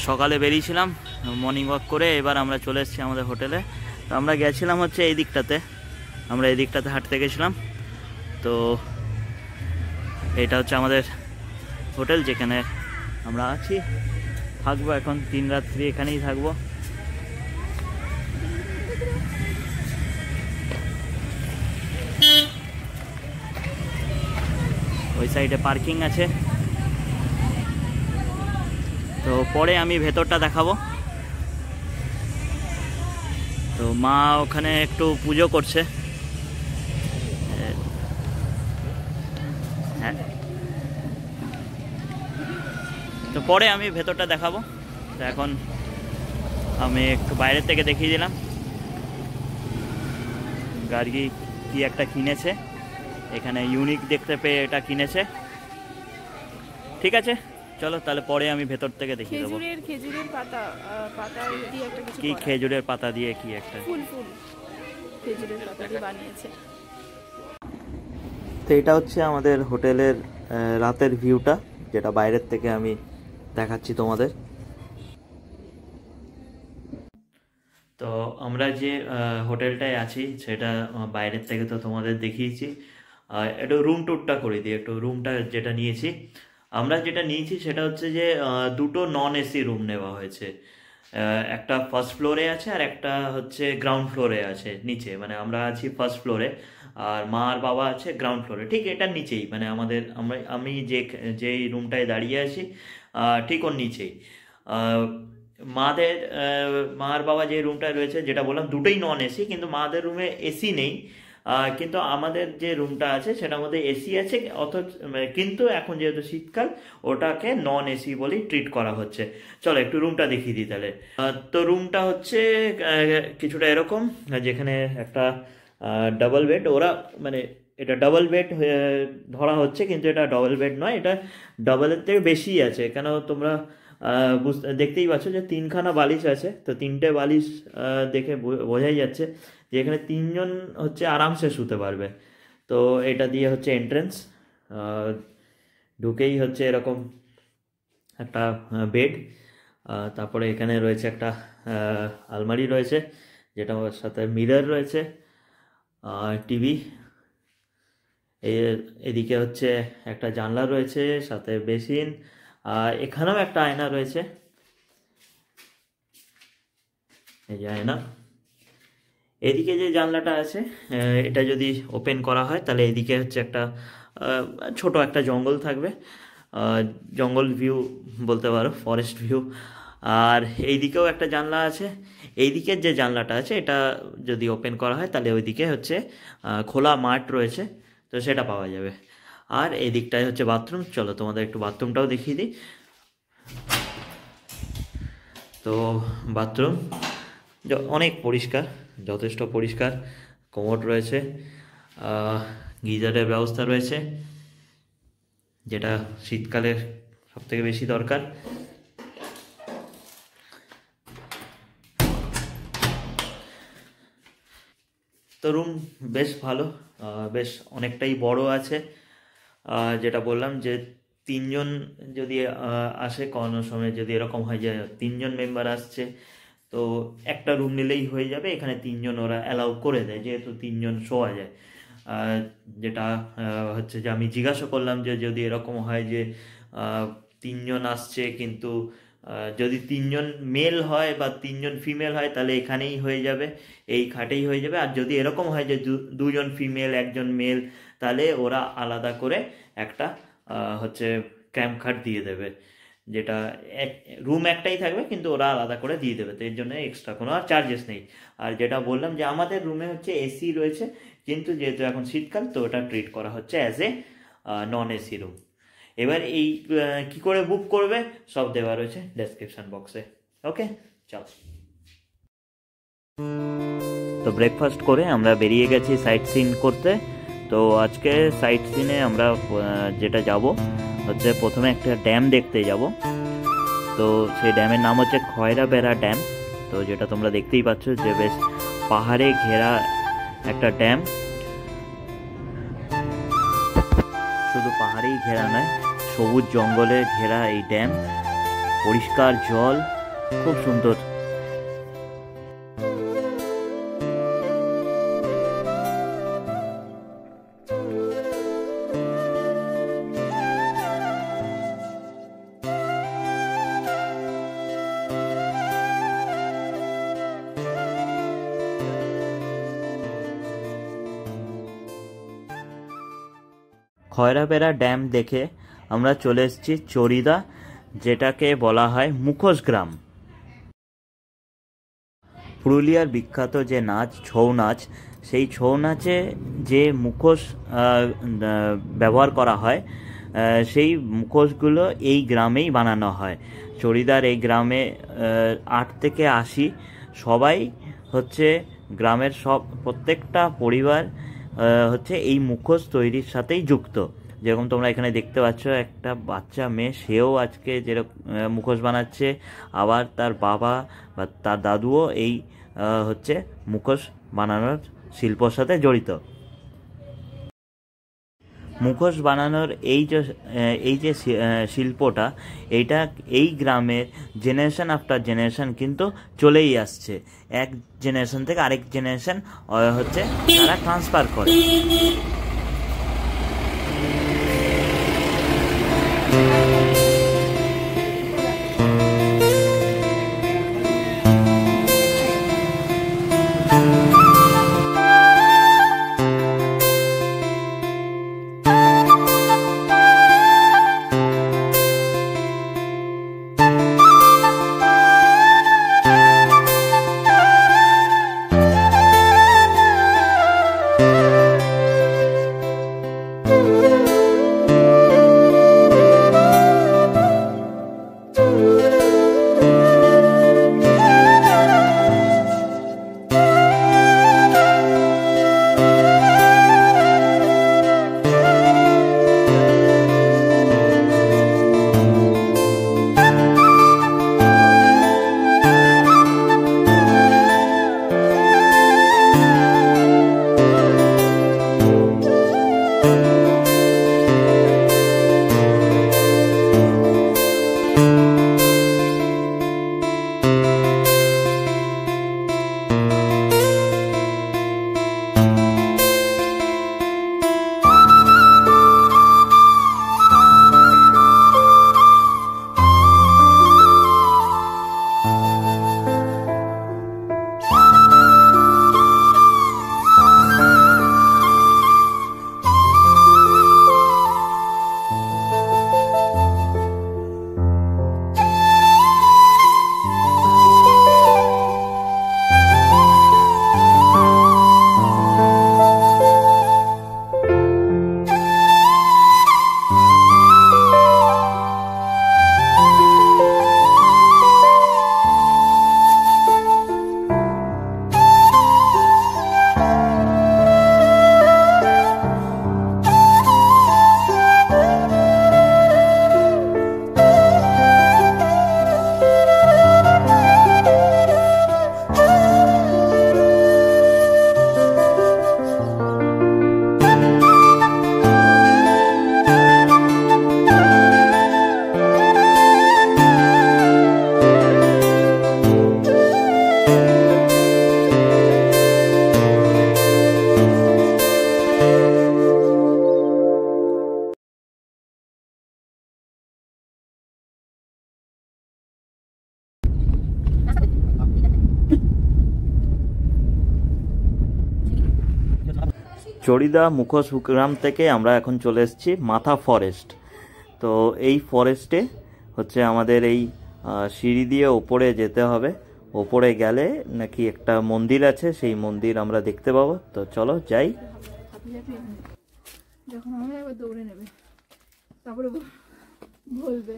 সকালে বেরিয়েছিলাম morning walk করে, এবার আমরা চলে এসেছি আমাদের হোটেলে। তো আমরা গেছিলাম হচ্ছে এই দিকটাতে, আমরা এই দিকটাতে হাঁটতে গেছিলাম। তো এটা হচ্ছে আমাদের হোটেল যেখানে আমরা আছি, থাকবো এখন 3 রাত্রি এখানেই থাকবো। ওই সাইডে পার্কিং আছে। তো পরে আমি ভেতরটা দেখাবো। তো মা ওখানে একটু পুজো করছে। হ্যাঁ, তো পরে আমি ভেতরটা দেখাবো। তো এখন আমি একটু বাইরের থেকে দেখিয়ে দিলাম গাড়ি কি একটা কিনেছে, এখানে ইউনিক দেখতে পেয়ে এটা কিনেছে। ঠিক আছে, চলো তাহলে পরে আমি ভেতর থেকে দেখিয়ে দেবো। খেজুরের পাতা দিয়ে একটা কিছু কি খেজুরের পাতা দিয়ে কি একটা ফুল খেজুরের পাতা দিয়ে বানিয়েছে। তো এটা হচ্ছে আমাদের হোটেলের রাতের ভিউটা, যেটা বাইরের থেকে আমি দেখাচ্ছি তোমাদের। তো আমরা যে হোটেলটায় আছি সেটা বাইরের থেকে তো তোমাদের দেখিয়েছি। একটু রুম ট্যুরটা করে দিই। একটু রুমটা যেটা নিয়েছি, আমরা যেটা নিয়েছি সেটা হচ্ছে যে দুটো নন এসি রুম নেওয়া হয়েছে। একটা ফার্স্ট ফ্লোরে আছে আর একটা হচ্ছে গ্রাউন্ড ফ্লোরে আছে নিচে। মানে আমরা আছি ফার্স্ট ফ্লোরে আর মা আর বাবা আছে গ্রাউন্ড ফ্লোরে, ঠিক এটার নিচেই। মানে আমি যেই রুমটায় দাঁড়িয়ে আছি ঠিক ওর নিচেই। মা আর বাবা যে রুমটায় রয়েছে, যেটা বললাম দুটোই নন এসি, কিন্তু মাদের রুমে এসি নেই। কিন্তু আমাদের যে রুমটা আছে সেটার মধ্যে এসি আছে, কিন্তু এখন যেহেতু শীতকাল ওটাকে নন এসি বলেই ট্রিট করা হচ্ছে। চলো একটু রুমটা দেখিয়ে দিই তাহলে। তো রুমটা হচ্ছে কিছুটা এরকম, যেখানে একটা ডাবল বেড, ওরা মানে এটা ডাবল বেড ধরা হচ্ছে, কিন্তু এটা ডাবল বেড নয়, এটা ডাবলের থেকে বেশি আছে। কেন তোমরা দেখতেই পাচ্ছ যে 3খানা বালিশ আছে। তো 3টে বালিশ দেখে বোঝাই যাচ্ছে যে এখানে 3জন হচ্ছে আরামসে শুতে পারবে। তো এটা দিয়ে হচ্ছে এন্ট্রেন্স, ঢুকেই হচ্ছে এরকম একটা বেড। তারপরে এখানে রয়েছে একটা আলমারি রয়েছে, যেটা সাথে মিরর রয়েছে, টিভি। এদিকে হচ্ছে একটা জানলা রয়েছে, সাথে বেসিন, আর এখানেও একটা আয়না রয়েছে, এই যে আয়না। এদিকে যে জানলাটা আছে এটা যদি ওপেন করা হয় তাহলে এদিকে হচ্ছে একটা ছোট একটা জঙ্গল থাকবে, জঙ্গল ভিউ বলতে পারো, ফরেস্ট ভিউ। আর এইদিকেও একটা জানলা আছে। এইদিকের যে জানলাটা আছে এটা যদি ওপেন করা হয় তাহলে ওইদিকে হচ্ছে খোলা মাঠ রয়েছে, তো সেটা পাওয়া যাবে। আর এই দিকটায় হচ্ছে বাথরুম। চলো তোমাদের একটু বাথরুমটাও দেখিয়ে দিই। তো বাথরুম অনেক পরিষ্কার, যথেষ্ট পরিষ্কার। কোমোড রয়েছে, গিজারের ব্যবস্থা রয়েছে, যেটা শীতকালে সবথেকে বেশি দরকার। তো রুম বেশ ভালো, বেশ অনেকটাই বড় আছে। যেটা বললাম যে 3জন যদি আসে, কোনো সময় যদি এরকম হয় যে 3জন মেম্বার আসছে, তো একটা রুম নিলেই হয়ে যাবে। এখানে 3জন ওরা অ্যালাউ করে দেয়, যেহেতু 3জন শোয়া যায়। যেটা হচ্ছে যে আমি জিজ্ঞাসা করলাম যে যদি এরকম হয় যে 3জন আসছে, কিন্তু যদি 3জন মেল হয় বা 3জন ফিমেল হয় তাহলে এখানেই হয়ে যাবে, এই খাটেই হয়ে যাবে। আর যদি এরকম হয় যে 2জন ফিমেল 1জন মেল, তাহলে ওরা আলাদা করে একটা হচ্ছে ক্যাম্প খাট দিয়ে দেবে, যেটা রুম একটাই থাকবে কিন্তু ওরা আলাদা করে দিয়ে দেবে। তো এর জন্য এক্সট্রা কোনো আর চার্জেস নেই। আর যেটা বললাম যে আমাদের রুমে হচ্ছে এসি রয়েছে, কিন্তু যেহেতু এখন শীতকাল তো ওটা ট্রিট করা হচ্ছে as a non AC room. এবার এই কি করে বুক করবে সব দেওয়া রয়েছে ডেসক্রিপশন বক্সে। ওকে, চলো। তো ব্রেকফাস্ট করে আমরা বেরিয়ে গেছি সাইট সিন করতে। তো আজকে সাইট সিনে আমরা যেটা যাব হচ্ছে প্রথমে একটা ড্যাম দেখতে যাব। তো সেই ড্যামের নাম হচ্ছে খয়রা বেড়া ড্যাম। তো যেটা তোমরা দেখতেই পাচ্ছ যে বেশ পাহাড়ে ঘেরা একটা ড্যাম। শুধু পাহাড়েই ঘেরা নয়, সবুজ জঙ্গলে ঘেরা এই ড্যাম, পরিষ্কার জল, খুব সুন্দর। খয়রাবেড়া ড্যাম দেখে আমরা চলে এসেছি চড়িদা, যেটাকে বলা হয় মুখোশ গ্রাম। পুরুলিয়ার বিখ্যাত যে নাচ ছৌ নাচ, সেই ছৌ নাচে যে মুখোশ ব্যবহার করা হয়, সেই মুখোশগুলো এই গ্রামেই বানানো হয়। চড়িদার এই গ্রামে 8 থেকে 80 সবাই হচ্ছে গ্রামের প্রত্যেকটা পরিবার হচ্ছে এই মুখোশ তৈরির সাথেই যুক্ত। যেরকম তোমরা এখানে দেখতে পাচ্ছ, একটা বাচ্চা মেয়ে, সেও আজকে যেরকম মুখোশ বানাচ্ছে, আবার তার বাবা বা তার দাদুও এই হচ্ছে মুখোশ বানানোর শিল্পর সাথে জড়িত। মুখোশ বানানোর এই যে শিল্পটা, এইটা এই গ্রামের জেনারেশন আফটার জেনারেশন কিন্তু চলেই আসছে। এক জেনারেশন থেকে আরেক জেনারেশন হচ্ছে তারা ট্রান্সফার করে। চড়িদা মুখোশ গ্রাম থেকে আমরা এখন চলে এসেছি মাথা ফরেস্ট। তো এই ফরেস্টে হচ্ছে আমাদের এই সিঁড়ি দিয়ে ওপরে যেতে হবে। ওপরে গেলে নাকি একটা মন্দির আছে, সেই মন্দির আমরা দেখতে পাবো। তো চলো যাই। যখন আমরা এবার দৌড়ে নেবে, তারপরে বলবে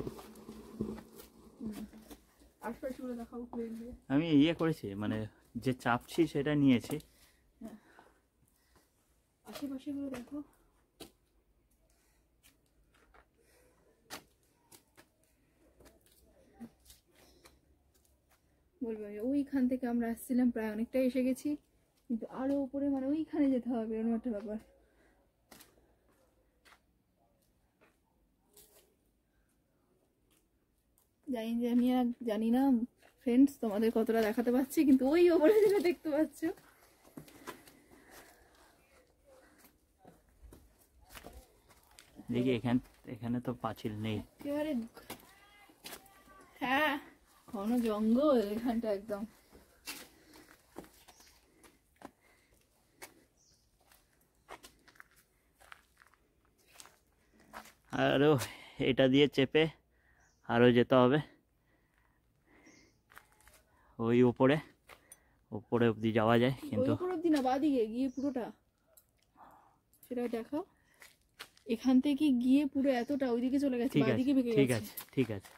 আশপাশগুলো দেখাবো। আমি ইয়ে করেছি, মানে যে চাপছি সেটা নিয়েছি। আশেপাশেগুলো দেখো। বলবো ওইখান থেকে আমরা আসছিলাম, প্রায় অনেকটাই এসে গেছি, কিন্তু আরো উপরে মানে ওইখানে যেতে হবে, এরকম একটা ব্যাপার। জানি না ফ্রেন্ডস, তোমাদের কতটা দেখাতে পাচ্ছি, কিন্তু ওই ওপরে যেটা দেখতে পাচ্ছ দেখি এখানে তো পাঁচিল নেই একেবারে। হ্যাঁ, ঘন জঙ্গল এখানটা একদম। আরও এটা দিয়ে চেপে আরও যেতে হবে ওই উপরে অবধি যাওয়া যায়, কিন্তু ওই উপর অবধি না, বাদিকে গিয়ে পুরোটা সেটা দেখাও। এখান থেকে গিয়ে পুরো এতটা ওইদিকে চলে গেছে, বাদিকে বেঁকে গেছে। ঠিক আছে ঠিক আছে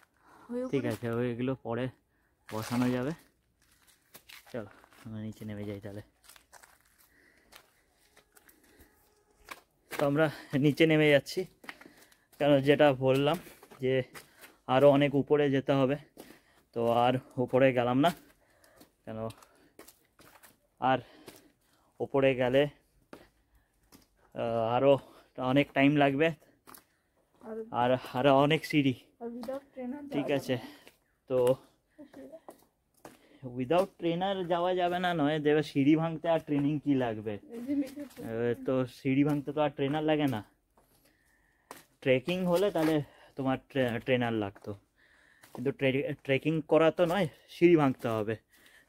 ঠিক আছে, ওইগুলো পরে বসানো যাবে। চলো আমরা নিচে নেমে যাই তাহলে। তো আমরা নিচে নেমে যাচ্ছি, কারণ যেটা বললাম যে আরও অনেক উপরে যেতে হবে, তো আর উপরে গেলাম না, কেন আর উপরে গেলে আরও অনেক টাইম লাগবে, আর আরও অনেক সিঁড়ি। ঠিক আছে, তো উইদাউট ট্রেনার যাওয়া যাবে না, নয় দেবে সিঁড়ি ভাঙতে আর ট্রেনিং কি লাগবে? তো সিঁড়ি ভাঙতে তো আর ট্রেনার লাগে না। ট্রেকিং হলে তাহলে তোমার ট্রেনার লাগতো, কিন্তু ট্রেকিং করা তো নয়, সিঁড়ি ভাঙতে হবে।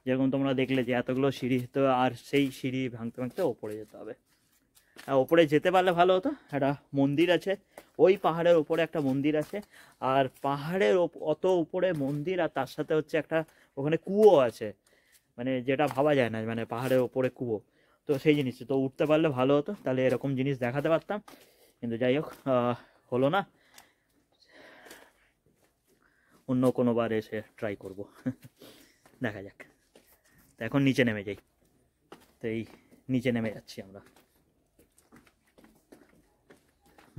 যেরকম তোমরা দেখলে যে এতগুলো সিঁড়ি, তো আর সেই সিঁড়ি ভাঙতে ভাঙতে ওপরে যেতে হবে। ওপরে যেতে পারলে ভালো হতো। একটা মন্দির আছে ওই পাহাড়ের ওপরে, একটা মন্দির আছে, আর পাহাড়ের অত উপরে মন্দির, আর তার সাথে হচ্ছে একটা ওখানে কুয়ো আছে, মানে যেটা ভাবা যায় না, মানে পাহাড়ের ওপরে কুয়ো। তো সেই জিনিস তো উঠতে পারলে ভালো হতো, তাহলে এরকম জিনিস দেখাতে পারতাম, কিন্তু যাই হোক হলো না। অন্য কোনো বার এসে ট্রাই করব, দেখা যাক। তো এখন নিচে নেমে যাই, তো এই নিচে নেমে যাচ্ছি আমরা।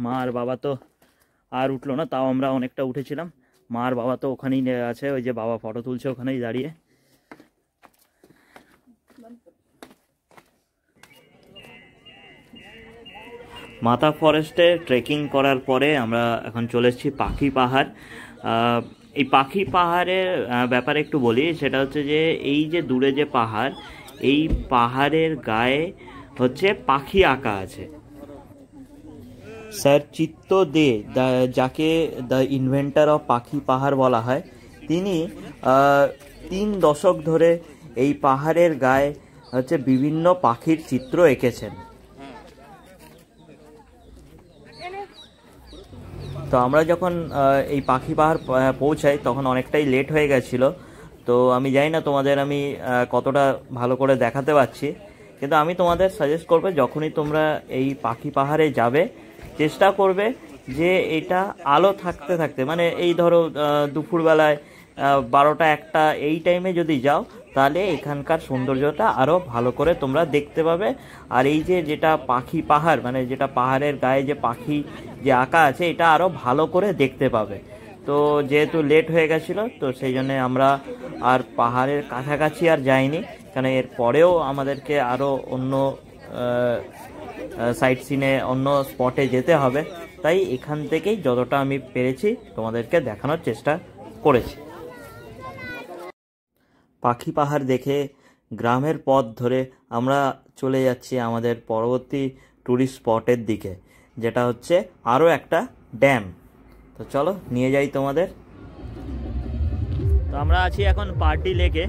মা আর বাবা তো আর উঠলো না, তাও আমরা অনেকটা উঠেছিলাম। মা আর বাবা তো ওখানেই আছে, ওই যে বাবা ফটো তুলছে ওখানেই দাঁড়িয়ে। মাতা ফরেস্টে ট্রেকিং করার পরে আমরা এখন চলে এসেছি পাখি পাহাড়। এই পাখি পাহাড়ের ব্যাপারে একটু বলি, সেটা হচ্ছে যে এই যে দূরে যে পাহাড়, এই পাহাড়ের গায়ে হচ্ছে পাখি আঁকা আছে। স্যার চিত্ত দে, যাকে দ্য ইনভেন্টার অফ পাখি পাহাড় বলা হয়, তিনি 3 দশক ধরে এই পাহাড়ের গায়ে হচ্ছে বিভিন্ন পাখির চিত্র এঁকেছেন। তো আমরা যখন এই পাখি পাহাড় পৌঁছাই তখন অনেকটাই লেট হয়ে গেছিলো। তো আমি জানি না তোমাদের আমি কতটা ভালো করে দেখাতে পারছি, কিন্তু আমি তোমাদের সাজেস্ট করবো যখনই তোমরা এই পাখি পাহাড়ে যাবে, চেষ্টা করবে যে এটা আলো থাকতে থাকতে, মানে এই ধরো দুপুরবেলায় 12টা 1টা এই টাইমে যদি যাও, তাহলে এখানকার সৌন্দর্যটা আরও ভালো করে তোমরা দেখতে পাবে। আর এই যে যেটা পাখি পাহাড়, মানে যেটা পাহাড়ের গায়ে যে পাখি যে আঁকা আছে, এটা আরও ভালো করে দেখতে পাবে। তো যেহেতু লেট হয়ে গেছিলো, তো সেই জন্যে আমরা আর পাহাড়ের কাছাকাছি আর যাইনি, কারণ এর পরেও আমাদেরকে আরও অন্য সাইট সিনে অন্য স্পটে যেতে হবে। তাই এখান থেকেই যতটা আমি পেরেছি তোমাদেরকে দেখানোর চেষ্টা করেছি। পাখি পাহাড় দেখে গ্রামের পথ ধরে আমরা চলে যাচ্ছি আমাদের পরবর্তী ট্যুরিস্ট স্পটের দিকে, যেটা হচ্ছে আরও একটা ড্যাম। তো চলো নিয়ে যাই তোমাদের। তো আমরা আছি এখন পার্টি লেকে,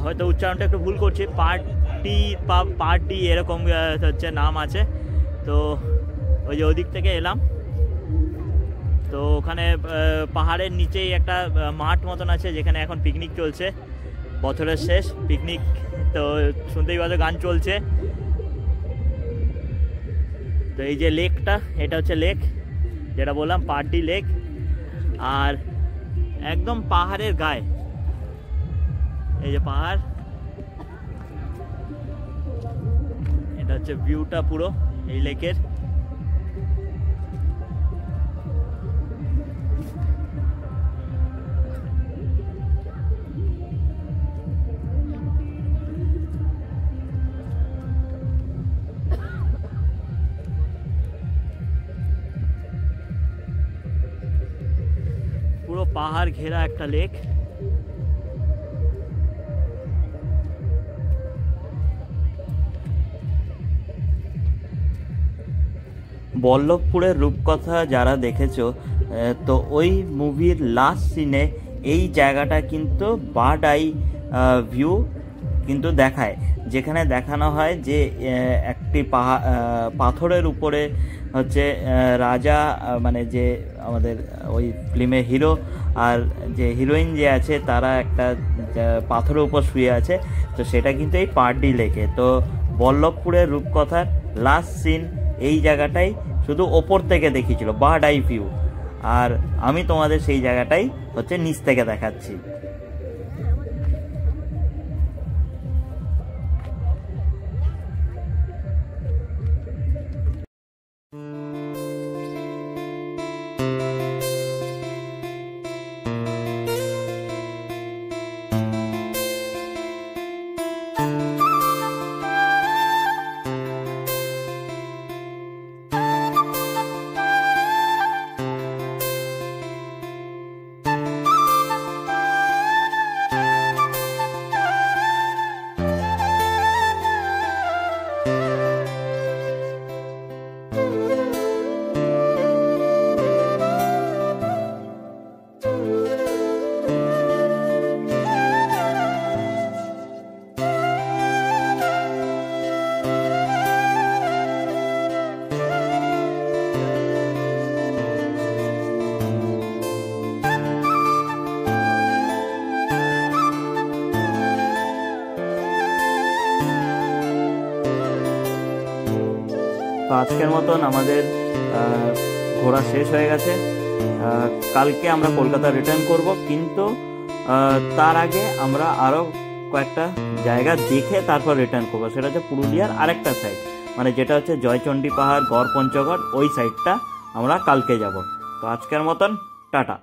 হয়তো উচ্চারণটা একটু ভুল করছি, পার্টি এরকম হচ্ছে নাম আছে। তো ওই যে ওদিক থেকে এলাম, তো ওখানে পাহাড়ের নিচেই একটা মাঠ মতন আছে, যেখানে এখন পিকনিক চলছে, বছরের শেষ পিকনিক। তো শুনতেই পাচ্ছ গান চলছে। তো এই যে লেকটা, এটা হচ্ছে লেক, যেটা বললাম পার্টি লেক, আর একদম পাহাড়ের গায়ে এই যে পাহাড়, এটা হচ্ছে ভিউটা পুরো এই লেকের। পুরো পাহাড় ঘেরা একটা লেক। বল্লভপুরের রূপকথা যারা দেখেছো, তো ওই মুভির লাস্ট সিনে এই জায়গাটা কিন্তু বার্ড আই ভিউ কিন্তু দেখায়, যেখানে দেখানো হয় যে একটি পাথরের উপরে হচ্ছে রাজা, মানে যে আমাদের ওই ফিল্মের হিরো আর যে হিরোইন যে আছে তারা একটা পাথরের উপর শুয়ে আছে। তো সেটা কিন্তু এই পার্ডি লেকে। তো বল্লভপুরের রূপকথার লাস্ট সিন এই জায়গাটাই শুধু ওপর থেকে দেখিয়েছিল, বার্ড আই ভিউ। আর আমি তোমাদের সেই জায়গাটাই হচ্ছে নিচ থেকে দেখাচ্ছি। তো আজকের মতন আমাদের ঘোরা শেষ হয়ে গেছে। কালকে আমরা কলকাতা রিটার্ন করব, কিন্তু তার আগে আমরা আরও কয়েকটা জায়গা দেখে তারপর রিটার্ন করবো। সেটা হচ্ছে পুরুলিয়ার আরেকটা সাইড, মানে যেটা হচ্ছে জয়চণ্ডী পাহাড়, গড় পঞ্চগড়, ওই সাইডটা আমরা কালকে যাব। তো আজকের মতন টাটা।